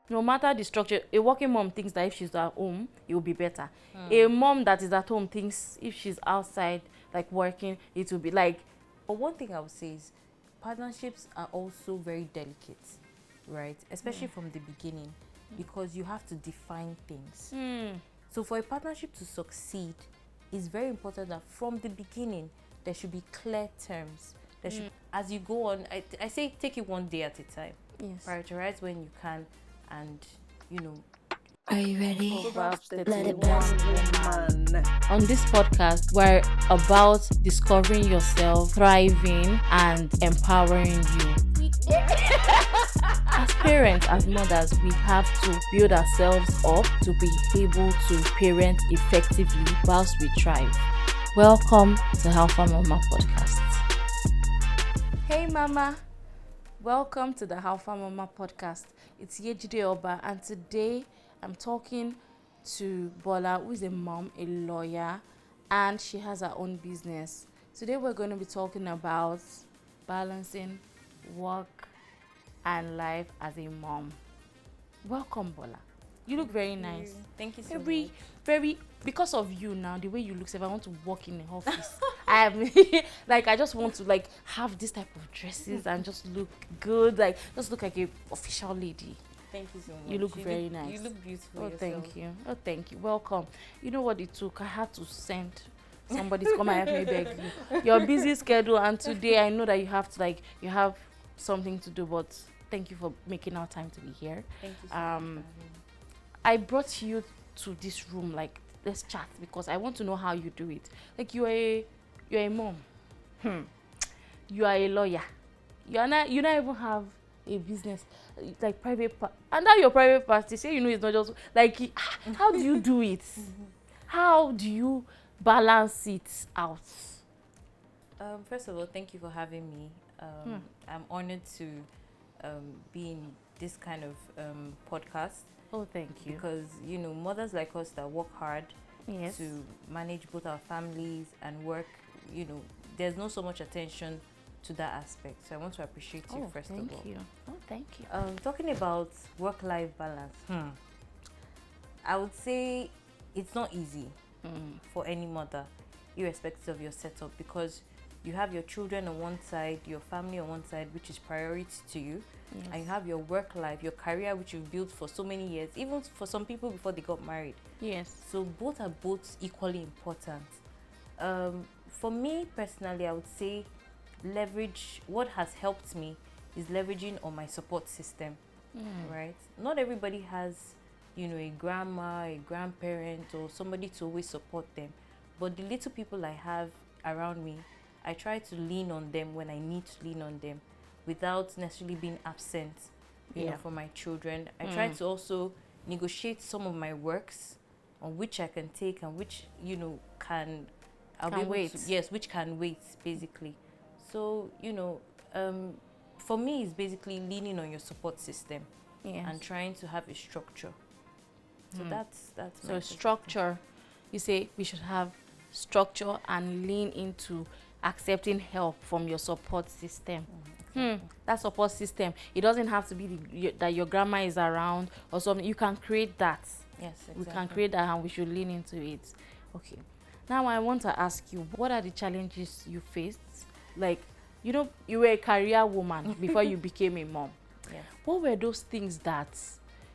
no matter the structure, a working mom thinks that if she's at home, it will be better. A mom that is at home thinks if she's outside, like working, it will be like. But one thing I would say is partnerships are also very delicate, right? Especially from the beginning, because you have to define things. So for a partnership to succeed, it's very important that from the beginning there should be clear terms. There should, as you go on, I say take it one day at a time. Yes. Prioritize when you can, and Are you ready? Let it burn. On this podcast, we're about discovering yourself, thriving, and empowering you. As parents, as mothers, we have to build ourselves up to be able to parent effectively whilst we thrive. Welcome to Alpha Mama Podcast. Hey Mama, welcome to the Alpha Mama Podcast. It's Yejide Oba, and today I'm talking to Bola, who is a mom, a lawyer, and she has her own business. Today we're going to be talking about balancing work and life as a mom. Welcome, Bola. You look very nice. Thank you so much. Very, because of you now, the way you look, if I want to work in the office, I just want to like have this type of dresses and just look good, like just look like a official lady. Thank you so much. You look very nice. You look beautiful. Oh, yourself. thank you. Oh, thank you. Welcome. You know what it took? I had to send somebody to come and help me beg you. Your busy schedule, and today I know that you have something to do, but thank you for making our time to be here. Thank you so much. For having me. I brought you to this room, like, let's chat, because I want to know how you do it. Like, you're a mom. You are a lawyer. You don't even have a business, like private and now your private party, say it's not just like, how do you do it? How do you balance it out? First of all, thank you for having me. I'm honored to be in this kind of podcast. Oh, thank you. Because mothers like us that work hard Yes. to manage both our families and work, there's not so much attention to that aspect. So I want to appreciate you first of all. Thank you. Oh, thank you. Talking about work-life balance, I would say it's not easy for any mother, irrespective of your setup, because you have your children on one side, your family on one side, which is priority to you. Yes. And you have your work life, your career, which you've built for so many years, even for some people before they got married. Yes. So both are equally important. For me personally, I would say what has helped me is leveraging on my support system, right? Not everybody has, a grandma, a grandparent, or somebody to always support them. But the little people I have around me, I try to lean on them when I need to lean on them, without necessarily being absent, for my children. I try to also negotiate some of my works on which I can take and which, which can wait, basically. So, for me, it's basically leaning on your support system and trying to have a structure. So that's So structure, you say we should have structure and lean into accepting help from your support system. That support system, it doesn't have to be that your grandma is around or something. You can create that. Yes, exactly. We can create that, and we should lean into it. Okay. Now I want to ask you, what are the challenges you faced? Like, you were a career woman before you became a mom. Yes. What were those things that,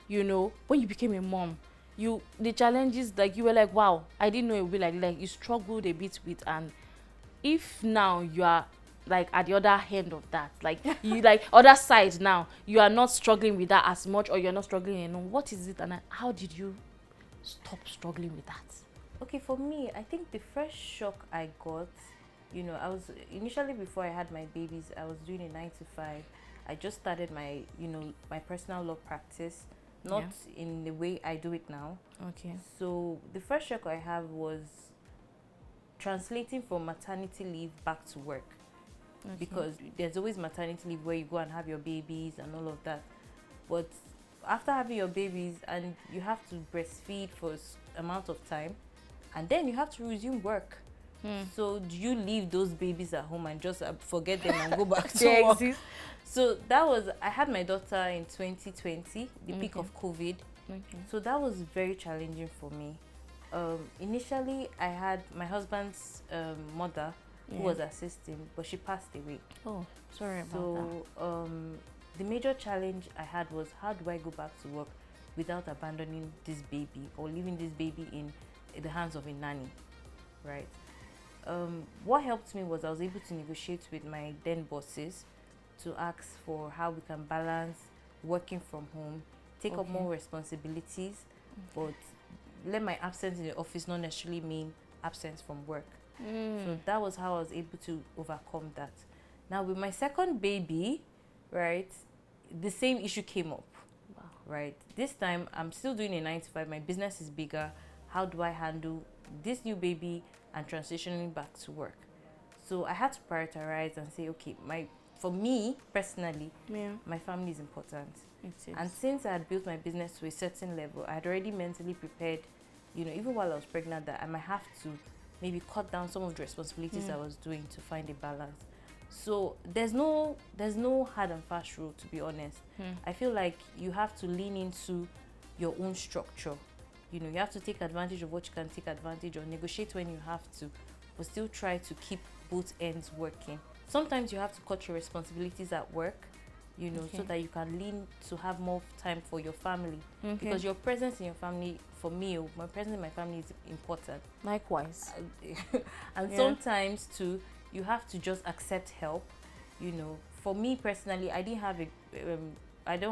when you became a mom, the challenges, like, you were like, wow, I didn't know it would be like you struggled a bit with, and if now you are like at the other end of that, like you like other side now, you are not struggling with that as much, or you're not struggling what is it, and how did you stop struggling with that? Okay, for me, I think the first shock I got, I was initially, before I had my babies, I was doing a 9 to 5. I just started my, my personal law practice, not in the way I do it now. Okay. So the first shock I have was translating from maternity leave back to work. Okay. Because there's always maternity leave where you go and have your babies and all of that. But after having your babies, and you have to breastfeed for amount of time, and then you have to resume work. So do you leave those babies at home and just forget them and go back to work? Exist. So I had my daughter in 2020, the peak of COVID. So that was very challenging for me. Initially, I had my husband's mother who was assisting, but she passed away. Oh, sorry about that. So the major challenge I had was, how do I go back to work without abandoning this baby or leaving this baby in the hands of a nanny, right? What helped me was I was able to negotiate with my then bosses to ask for how we can balance working from home, take up more responsibilities, but let my absence in the office not necessarily mean absence from work. So that was how I was able to overcome that. Now with my second baby, right, the same issue came up. Wow. Right, this time I'm still doing a 9 to 5. My business is bigger. How do I handle this new baby and transitioning back to work? So I had to prioritize and say, okay, for me personally, my family is important. And since I had built my business to a certain level, I had already mentally prepared, even while I was pregnant, that I might have to maybe cut down some of the responsibilities I was doing to find a balance. So there's no hard and fast rule, to be honest. I feel like you have to lean into your own structure. You have to take advantage of what you can take advantage of, negotiate when you have to, but still try to keep both ends working. Sometimes you have to cut your responsibilities at work, so that you can lean to have more time for your family. Because your presence in your family, for me, my presence in my family is important. Likewise. And sometimes too, you have to just accept help. For me personally, I don't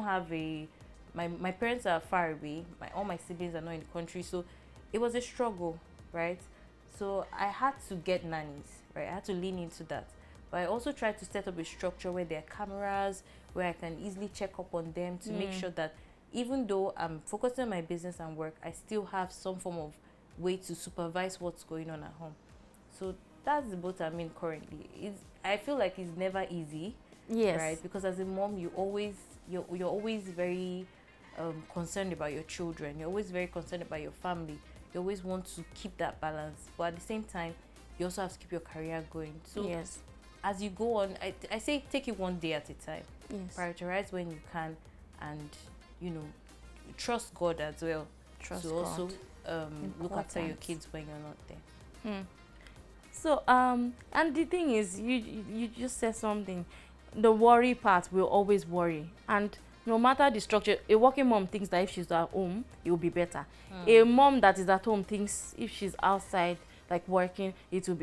have a my parents are far away. All my siblings are not in the country, so it was a struggle, right? So I had to get nannies, right? I had to lean into that. But I also tried to set up a structure where there are cameras, where I can easily check up on them to make sure that even though I'm focusing on my business and work, I still have some form of way to supervise what's going on at home. So that's the boat I'm in currently. I feel like it's never easy, right? Because as a mom, you're always very concerned about your children. You're always very concerned about your family. You always want to keep that balance, but at the same time, you also have to keep your career going. So as you go on, I say take it one day at a time. Prioritize when you can, and trust God as well. Also look after your kids when you're not there. So and the thing is, you just said something. The worry part will always worry, and no matter the structure, a working mom thinks that if she's at home, it will be better. A mom that is at home thinks if she's outside, like working, it will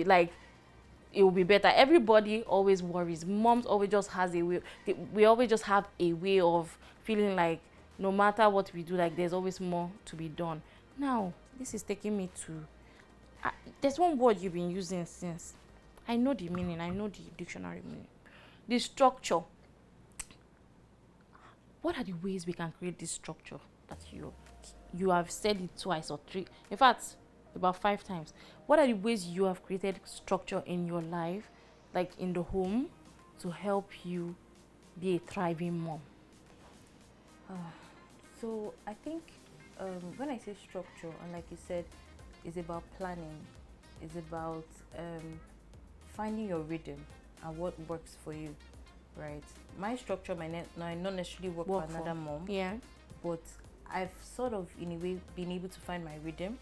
be better. Everybody always worries. Moms always just has a way. We always just have a way of feeling like no matter what we do, like there's always more to be done. Now, this is taking me to. There's one word you've been using since. I know the meaning. I know the dictionary meaning. The structure. What are the ways we can create this structure that you have said it twice or three? In fact, about 5 times. What are the ways you have created structure in your life, like in the home, to help you be a thriving mom? So I think when I say structure, and like you said, it's about planning. It's about finding your rhythm and what works for you, right? My structure might not necessarily work for another mom. But I've sort of, in a way, been able to find my rhythm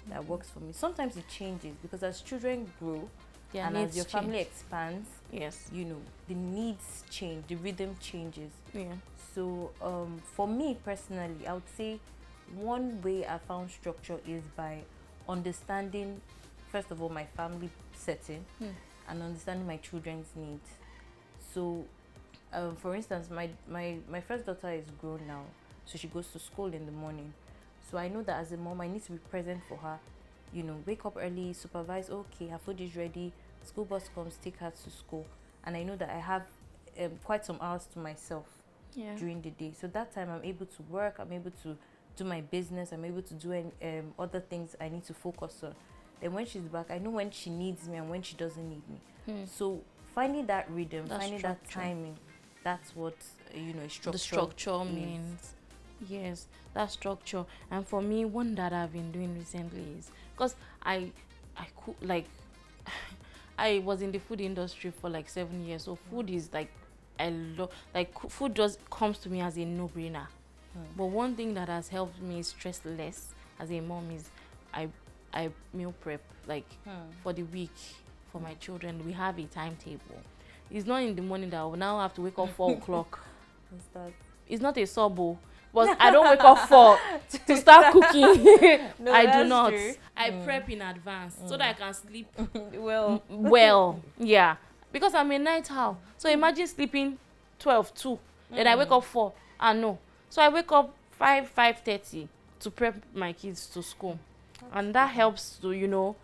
that works for me. Sometimes it changes because as children grow and as your family expands, the needs change, the rhythm changes. So for me personally, I would say one way I found structure is by understanding, first of all, my family setting and understanding my children's needs. So for instance, my first daughter is grown now, so she goes to school in the morning. So I know that as a mom, I need to be present for her. Wake up early, supervise, okay, her food is ready, school bus comes, take her to school. And I know that I have quite some hours to myself during the day. So that time I'm able to work, I'm able to do my business, I'm able to do other things I need to focus on. Then when she's back, I know when she needs me and when she doesn't need me. So finding that rhythm, finding that timing, that's what structure. The structure means. Yes, that structure. And for me, one that I've been doing recently is because I could, like, I was in the food industry for like 7 years, so food is like I love, like food just comes to me as a no-brainer. But one thing that has helped me stress less as a mom is I I meal prep like for the week for my children. We have a timetable. It's not in the morning that I will now have to wake up 4 o'clock. What's that? It's not a sub, but I don't wake up 4 to start cooking. No, I do that's not. true. I prep in advance so that I can sleep Well, yeah, because I'm a night owl. So imagine sleeping 12 2, then I wake up 4 and no. So I wake up 5:30 to prep my kids to school, and that helps to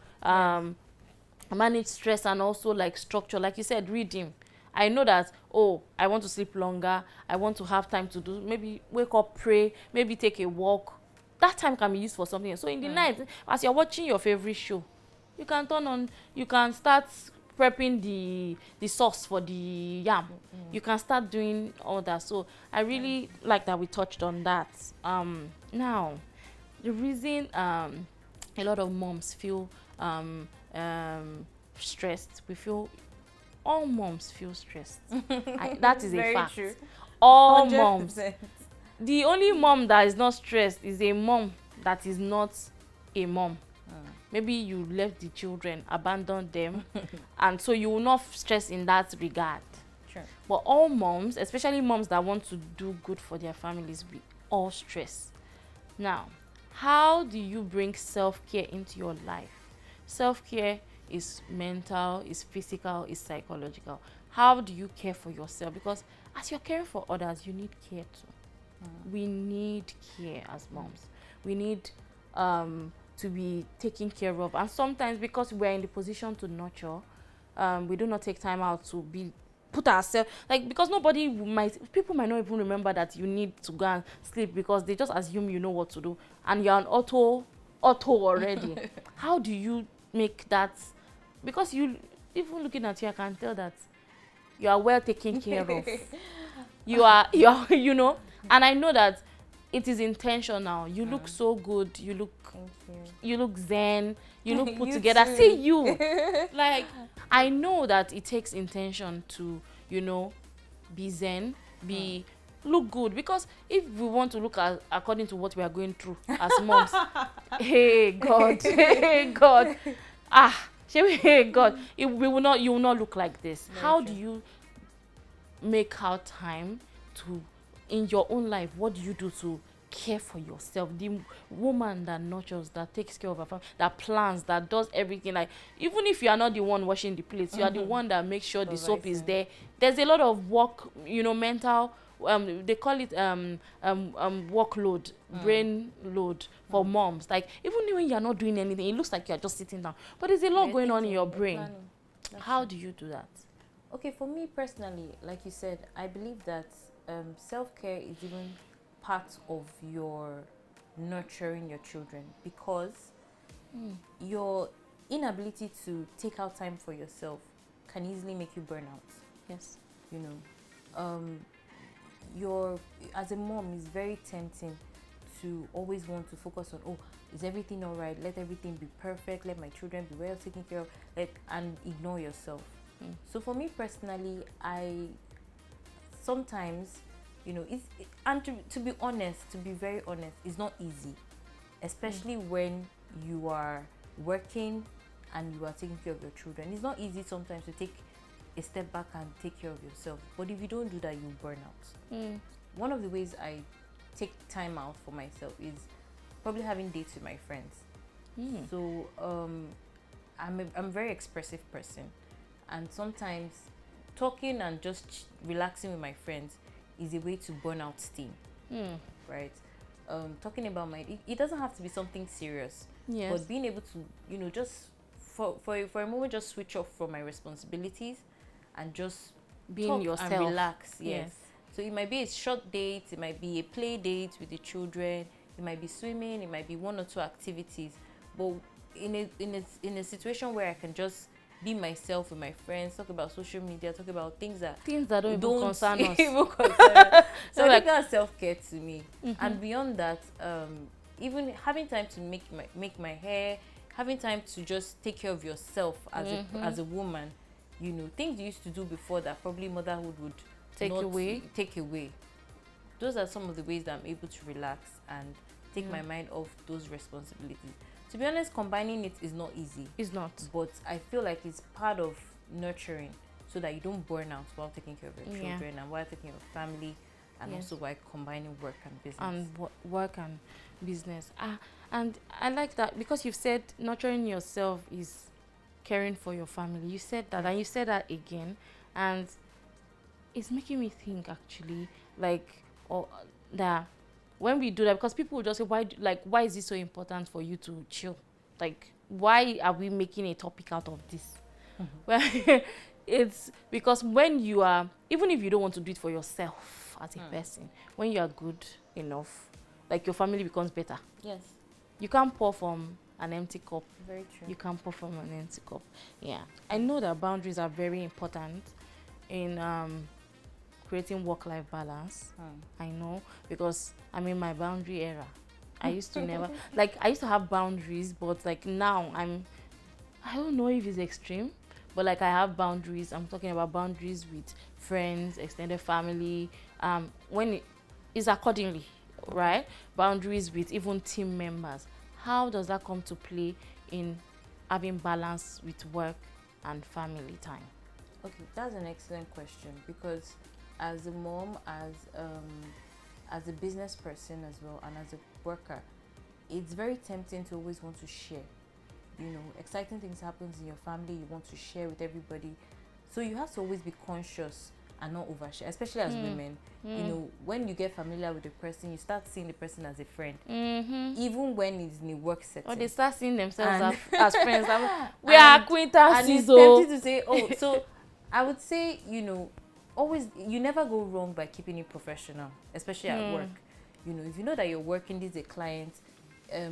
manage stress and also like structure. Like you said, reading. I know that, I want to sleep longer. I want to have time to do, maybe wake up, pray, maybe take a walk. That time can be used for something else. So in the night, as you're watching your favorite show, you can start prepping the sauce for the yam. You can start doing all that. So I really like that we touched on that. Now, the reason a lot of moms feel stressed, all moms feel stressed. That is a very fact. true. All 100%. moms. The only mom that is not stressed is a mom that is not a mom. Maybe you left the children, abandoned them, and so you will not stress in that regard. Sure. But all moms, especially moms that want to do good for their families, we all stress. Now, how do you bring self-care into your life? Self-care is mental, is physical, is psychological. How do you care for yourself? Because as you're caring for others, you need care too. We need care as moms. We need to be taken care of. And sometimes because we're in the position to nurture, we do not take time out to put ourselves, like, because people might not even remember that you need to go and sleep because they just assume you know what to do and you're on auto already. How do you make that? Because you, even looking at you, I can tell that you are well taken care of. you are and I know that it is intentional. You look so good. You look zen. You look put You together. too. See you. Like, I know that it takes intention to, be zen, look good. Because if we want to look according to what we are going through as moms, hey God, hey God, you will not look like this. How do you make out time to, in your own life, what do you do to care for yourself? The woman that nurtures, that takes care of her family, that plans, that does everything. Like, even if you are not the one washing the plates, you are the one that makes sure the soap is there. There's a lot of work, mental, they call it workload, brain load for moms. Like, even when you're not doing anything, it looks like you're just sitting down, but there's a lot going on in your brain. How do you do that? Okay, for me personally, like you said, I believe that self-care is even part of your nurturing your children, because your inability to take out time for yourself can easily make you burn out. Yes. As a mom, it's very tempting to always want to focus on, is everything all right? Let everything be perfect. Let my children be well taken care of. And ignore yourself. So for me personally, I sometimes, to be honest, to be very honest, it's not easy, especially when you are working and you are taking care of your children. It's not easy sometimes to take a step back and take care of yourself. But if you don't do that, you burn out. One of the ways I take time out for myself is probably having dates with my friends. So I'm a very expressive person, and sometimes talking and just relaxing with my friends is a way to burn out steam. Right? Talking about it doesn't have to be something serious. Yes. But being able to, just for a moment, just switch off from my responsibilities and just Being talk yourself. and relax. Yes. So it might be a short date, it might be a play date with the children, it might be swimming, it might be one or two activities. But in a situation where I can just be myself with my friends, talk about social media, talk about things that don't even concern us. even concern us. So I like, think that's self-care to me. And beyond that, even having time to make my hair, having time to just take care of yourself as a woman, things you used to do before that probably motherhood would Take not away. Those are some of the ways that I'm able to relax and take my mind off those responsibilities. To be honest, combining it is not easy. It's not. But I feel like it's part of nurturing so that you don't burn out while taking care of your children and while taking care of family, and also while combining work and business. And work and business. And I like that because you've said nurturing yourself is caring for your family. You said that, and you said that again, and it's making me think actually, that when we do that, because people will just say, why is it so important for you to chill? Like, why are we making a topic out of this? Well, it's because when you are, even if you don't want to do it for yourself as a person, when you are good enough, like, your family becomes better. Yes. You can't pour from an empty cup. Very true. You can't pour from an empty cup. Yeah. I know that boundaries are very important in creating work-life balance. I know, because I'm in my boundary era. I used to never, I used to have boundaries, but now I don't know if it's extreme, but I have boundaries. I'm talking about boundaries with friends, extended family, when it is accordingly, right? Boundaries with even team members. How does that come to play in having balance with work and family time? Okay, that's an excellent question, because as a mom, as a business person as well, and as a worker, it's very tempting to always want to share. Exciting things happens in your family, you want to share with everybody. So you have to always be conscious and not overshare, especially as women. When you get familiar with the person, you start seeing the person as a friend, even when it's in a work setting. Or they start seeing themselves as friends. We are acquaintances. And it's tempting to say, so I would say, always, you never go wrong by keeping it professional, especially at work. If you know that you're working, this is a client,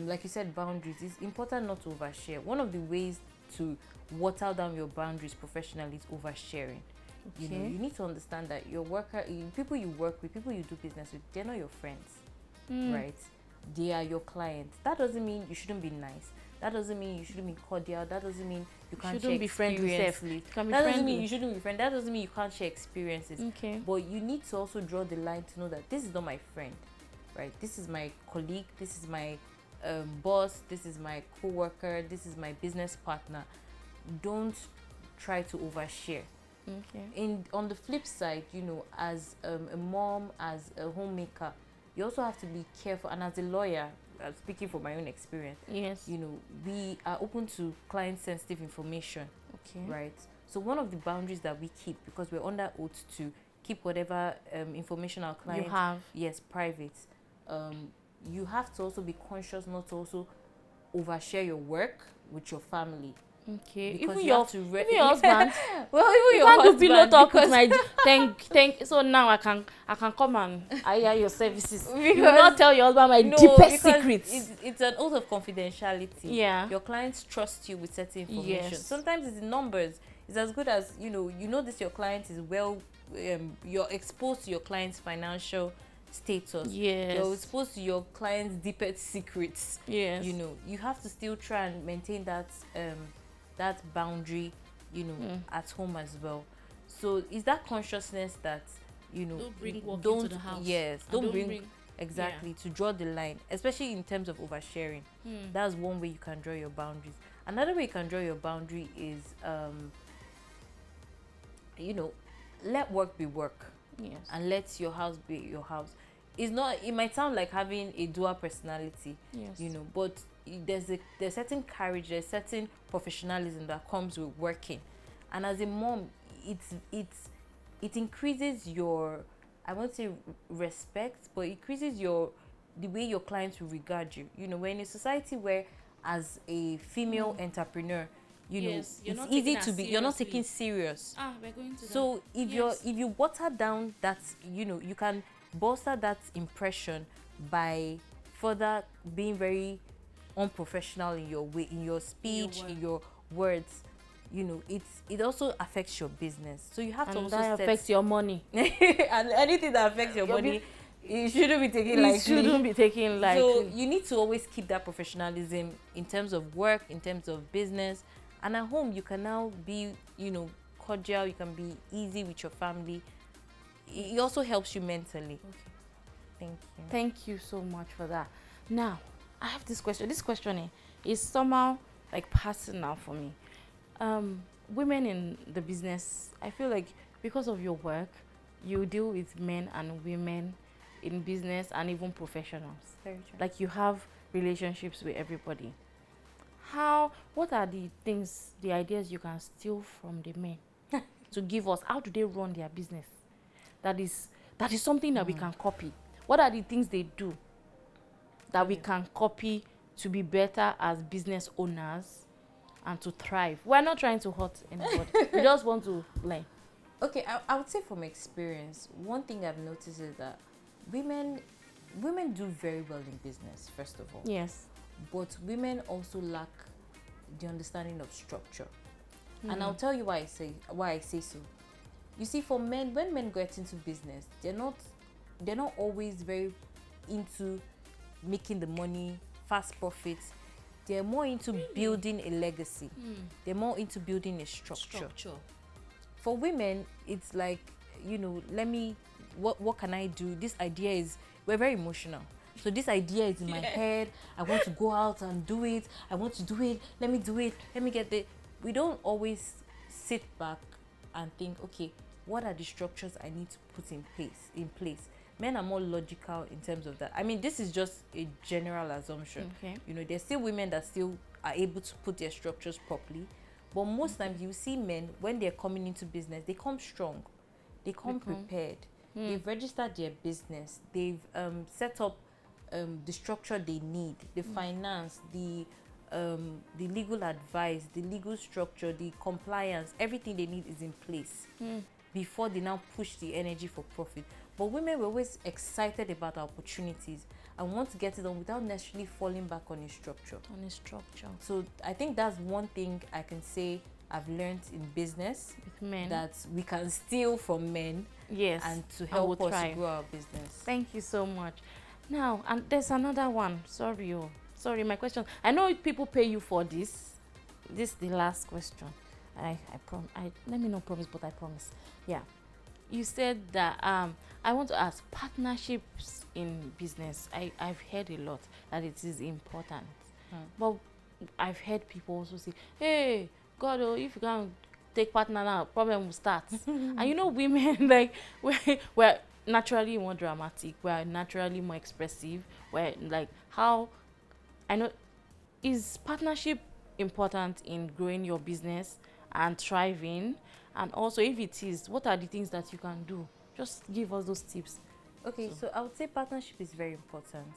like you said, boundaries. It's important not to overshare. One of the ways to water down your boundaries professionally is oversharing. Okay. You need to understand that your people you work with, people you do business with, they're not your friends, right? They are your clients. That doesn't mean you shouldn't be nice. That doesn't mean you shouldn't be cordial. That doesn't mean you can't share be friendly. That doesn't mean you shouldn't be friendly. That doesn't mean you can't share experiences. Okay. But you need to also draw the line to know that this is not my friend, right? This is my colleague. This is my boss. This is my co-worker. This is my business partner. Don't try to overshare. Okay. On the flip side, as a mom, as a homemaker, you also have to be careful. And as a lawyer, speaking from my own experience, yes, we are open to client-sensitive information. Okay. Right. So one of the boundaries that we keep, because we're under oath to keep whatever information our client private. You have to also be conscious not to also overshare your work with your family. Okay. Because even you have even to your husband. Well, even you your can't husband. do pillow talk with my thank. So now I can come and hire your services. You will not tell your husband my deepest secrets. It's an oath of confidentiality. Yeah. Your clients trust you with certain information. Yes. Sometimes it's in numbers. It's as good as this. Your client is you're exposed to your client's financial status. Yes. You're exposed to your client's deepest secrets. Yes. You have to still try and maintain that boundary, at home as well. So it's that consciousness that don't bring work into the house. Yes, don't bring exactly to draw the line, especially in terms of oversharing. That's one way you can draw your boundaries. Another way you can draw your boundary is let work be work. Yes. And let your house be your house. It might sound like having a dual personality. Yes. But there's certain courage, there's certain professionalism that comes with working. And as a mom, it increases your, I won't say respect, but it increases the way your clients will regard you. We're in a society where, as a female entrepreneur, it's easy to be, you're not taken serious. We're going to so that. If you water down that, you can bolster that impression by further being very unprofessional in your way, in your speech, in your words. It also affects your business. So you have to also that affects your money. And anything that affects your money it shouldn't be taken It lightly. shouldn't be taken lightly. So you need to always keep that professionalism in terms of work, in terms of business, and at home you can now be, cordial. You can be easy with your family. It also helps you mentally. Okay. Thank you. Thank you so much for that. Now, I have this question. This question is somehow like personal for me. Women in the business, I feel like because of your work, you deal with men and women in business and even professionals. Very true. Like you have relationships with everybody. What are the things, the ideas you can steal from the men to give us? How do they run their business? That is something that we can copy. What are the things they do that we can copy to be better as business owners and to thrive? We're not trying to hurt anybody. We just want to learn. Okay, I would say from experience, one thing I've noticed is that women do very well in business, first of all. Yes. But women also lack the understanding of structure. And I'll tell you why I say so. You see, for men, when men get into business, they're not always very into making the money, fast profits. They're more into building a legacy. They're more into building a structure. For women, it's like, what can I do? This idea is, we're very emotional. So this idea is in my head. I want to go out and do it. I want to do it. Let me do it. Let me get it. We don't always sit back and think, okay, what are the structures I need to put in place? Men are more logical in terms of that. I mean, this is just a general assumption. Okay. There's still women that still are able to put their structures properly. But most times you see men, when they're coming into business, they come strong. They come prepared. They've registered their business. They've set up the structure they need, the finance, the legal advice, the legal structure, the compliance, everything they need is in place before they now push the energy for profit. But women were always excited about opportunities and want to get it done without necessarily falling back on a structure. So I think that's one thing I can say I've learned in business With men. that we can steal from men. Yes. And to help us grow our business. Thank you so much. Now, and there's another one. Sorry, my question. I know people pay you for this. This is the last question. Let me not promise, but I promise. Yeah. You said that I want to ask partnerships in business. I've heard a lot that it is important. But I've heard people also say, hey, God, if you can't take partner now, problem will start. And women, like, we're naturally more dramatic. We're naturally more expressive. We're like, is partnership important in growing your business and thriving? And also, if it is, what are the things that you can do? Just give us those tips. Okay, so I would say partnership is very important.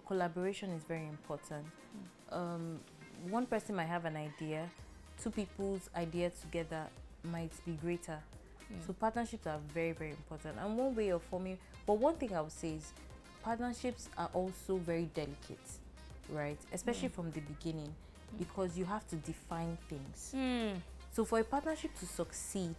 Collaboration is very important. One person might have an idea, two people's idea together might be greater. So partnerships are very, very important. And one way of forming, but one thing I would say is partnerships are also very delicate, right? Especially from the beginning, because you have to define things. So for a partnership to succeed,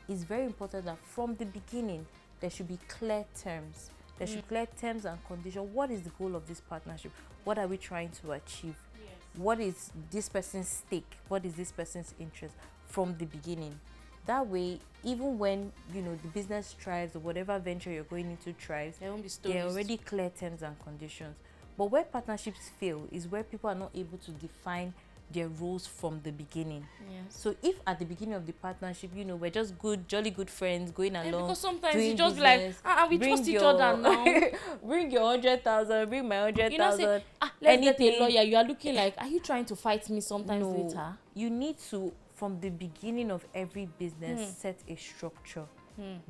it's very important that from the beginning, there should be clear terms. There should be clear terms and conditions. What is the goal of this partnership? What are we trying to achieve? Yes. What is this person's stake? What is this person's interest from the beginning? That way, even when the business thrives or whatever venture you're going into thrives, There won't be stories. there are already clear terms and conditions. But where partnerships fail is where people are not able to define their roles from the beginning. Yes. So if at the beginning of the partnership, we're just jolly good friends going along, Because sometimes doing you just be like, business, we bring trust each your- other now. bring your 100,000, bring my 100,000. Say, let's get a anything. lawyer. You are looking like, are you trying to fight me sometimes No, later? you need to, from the beginning of every business, set a structure,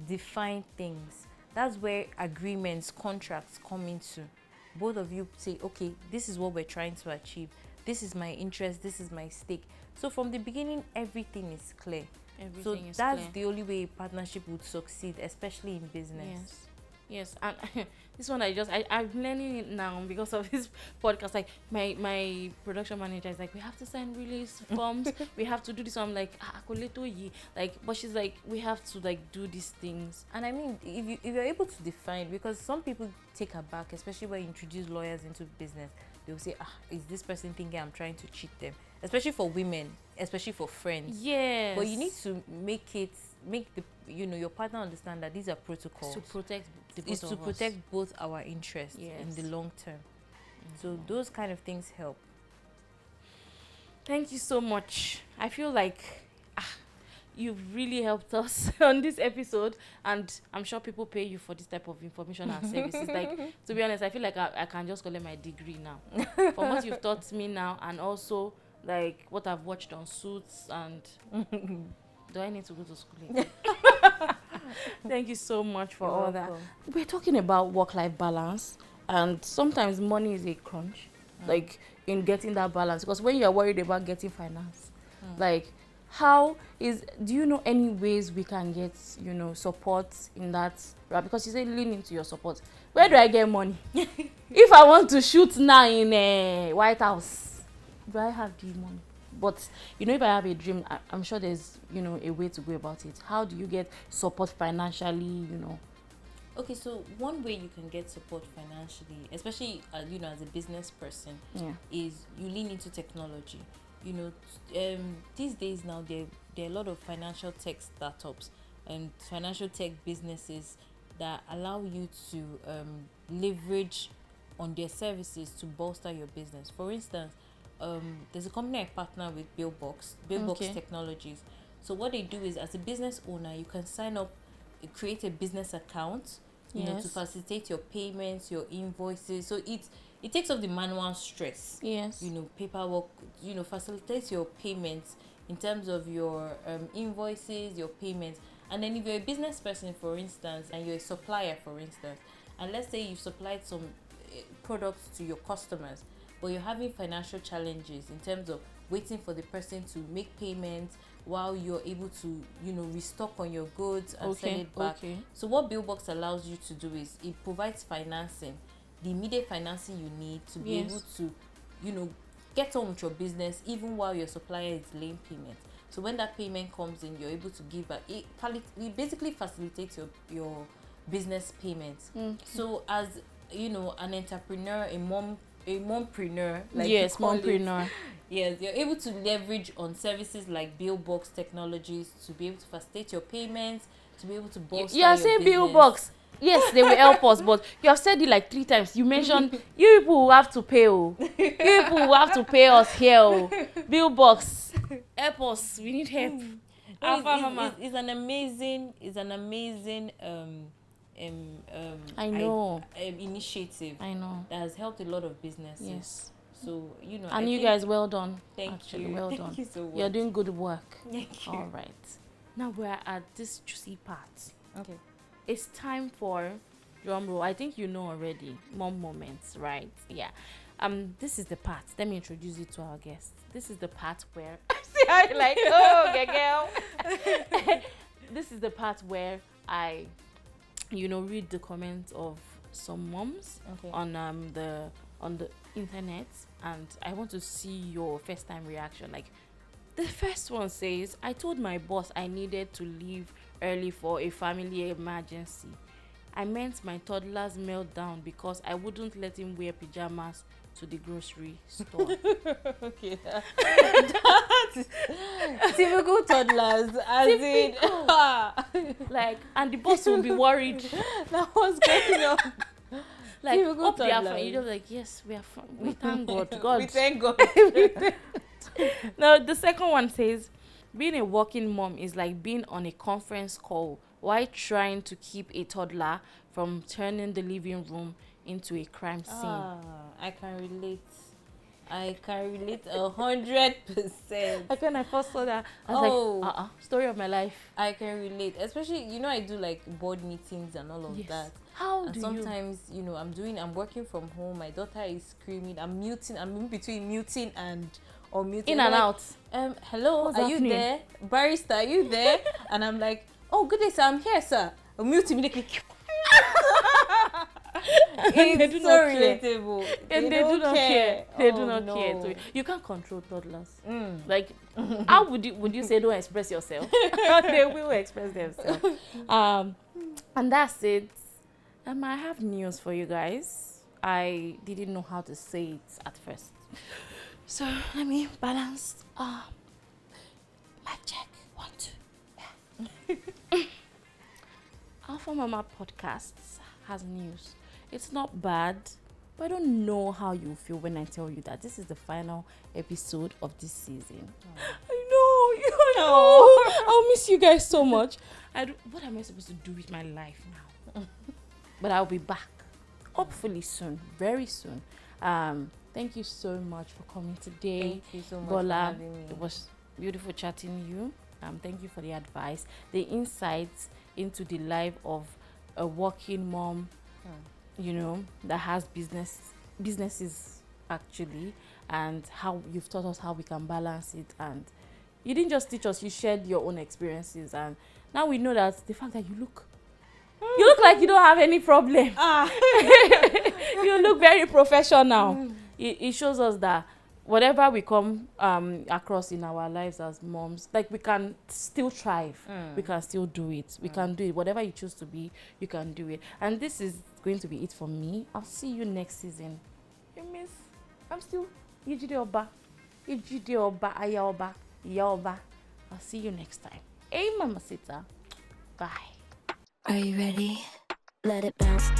define things. That's where agreements, contracts come into. Both of you say, okay, this is what we're trying to achieve. This is my interest. This is my stake. So from the beginning, everything is clear. Everything is that's clear. the only way a partnership would succeed, especially in business. Yes. And This one I'm learning it now because of this podcast. Like my production manager is like, we have to sign release forms, we have to do this. So I'm like, but she's like, we have to like do these things. And I mean, if you're able to define, because some people take aback, especially when you introduce lawyers into business, they'll say, is this person thinking I'm trying to cheat them? Especially for women, especially for friends. Yes. But you need to make the your partner understand that these are protocols to protect both our interests in the long term. So those kind of things help. Thank you so much. I feel like you've really helped us on this episode, and I'm sure people pay you for this type of information and services. Like, to be honest, I feel like I can just collect my degree now from what you've taught me now, and also like what I've watched on Suits. And do I need to go to school again? Thank you so much for all that. We're talking about work-life balance, and sometimes money is a crunch, like in getting that balance. Because when you're worried about getting finance, like, do you know any ways we can get, support in that? Right? Because you say lean into your support. Where do I get money? If I want to shoot now in a White House, do I have the money? But if I have a dream, I'm sure there's a way to go about it. How do you get support financially? Okay, so one way you can get support financially, especially as a business person, is you lean into technology. These days now there are a lot of financial tech startups and financial tech businesses that allow you to leverage on their services to bolster your business. For instance, there's a company I partner with, Billbox Technologies. So what they do is, as a business owner, you can sign up, create a business account, to facilitate your payments, your invoices. So it takes off the manual stress. Yes. Paperwork, facilitates your payments in terms of your invoices, your payments. And then if you're a business person, for instance, and you're a supplier, for instance, and let's say you've supplied some products to your customers, but you're having financial challenges in terms of waiting for the person to make payments while you're able to, restock on your goods and sell it back. So what Billbox allows you to do is it provides financing, the immediate financing you need to be able to, get on with your business even while your supplier is delaying payment. So when that payment comes in, you're able to give back. It basically facilitates your business payments. So as an entrepreneur, a mompreneur, like mompreneur. Yes, you're able to leverage on services like Billbox Technologies to be able to facilitate your payments, to be able to bolster your business. Billbox. Yes, they will help us, but you have said it like 3 times. You mentioned you people will have to pay. You people will have to pay us here. Billbox, help us. We need help. It's an amazing initiative. I know that has helped a lot of businesses. Yes. So and you guys, well done. Thank you. Well done. Thank you so much. You're doing good work. Thank you. All right. Now we're at this juicy part. Okay. It's time for drum roll. I think you know already. Mom moments, right? Yeah. This is the part. Let me introduce you to our guest. This is the part where see how you like, girl. This is the part where I read the comments of some moms on the internet, and I want to see your first time reaction. Like, the first one says, I told my boss I needed to leave early for a family emergency. I meant my toddler's meltdown because I wouldn't let him wear pajamas to the grocery store. Okay. That's typical toddlers. Like, and the boss will be worried. That was going on. Like, up there, you just like, yes, we are we thank God. We thank God. Now, the second one says, being a working mom is like being on a conference call while trying to keep a toddler from turning the living room into a crime scene. I can relate 100%. Like, when I first saw that, I was like, story of my life. I can relate, especially I do like board meetings and all of that. Sometimes I'm working from home, my daughter is screaming, I'm in between muting and unmuting. In and out. Hello, what's are happening? You there? Barrister, are you there? And I'm like, oh, good day, sir, I'm here, sir. I'll mute immediately. And they do not care. relatable. And they do not care. They do Oh, not no. care. So you can't control toddlers. Like, how would you say don't express yourself? They will express themselves. And that's it. I have news for you guys. I didn't know how to say it at first. So let me balance. Mic check. 1, 2. Yeah. Alpha Mama Podcasts has news. It's not bad, but I don't know how you feel when I tell you that this is the final episode of this season. I know. I'll miss you guys so much. What am I supposed to do with my life now? But I'll be back, hopefully soon, very soon. Thank you so much for coming today. Thank you so much Bola, for having me. it was beautiful chatting you. Thank you for the advice, the insights into the life of a working mom, you know, that has businesses actually, and how you've taught us how we can balance it. And you didn't just teach us, you shared your own experiences, and now we know that the fact that you look like you don't have any problem. You look very professional. It shows us that whatever we come across in our lives as moms, like, we can still thrive. We can still do it. We can do it. Whatever you choose to be, you can do it. And this is going to be it for me. I'll see you next season. You miss? I'm still Yejide Oba. Yejide Oba, Aya Oba, Iya Oba. I'll see you next time. Hey, Mama Sita. Bye. Are you ready? Let it bounce.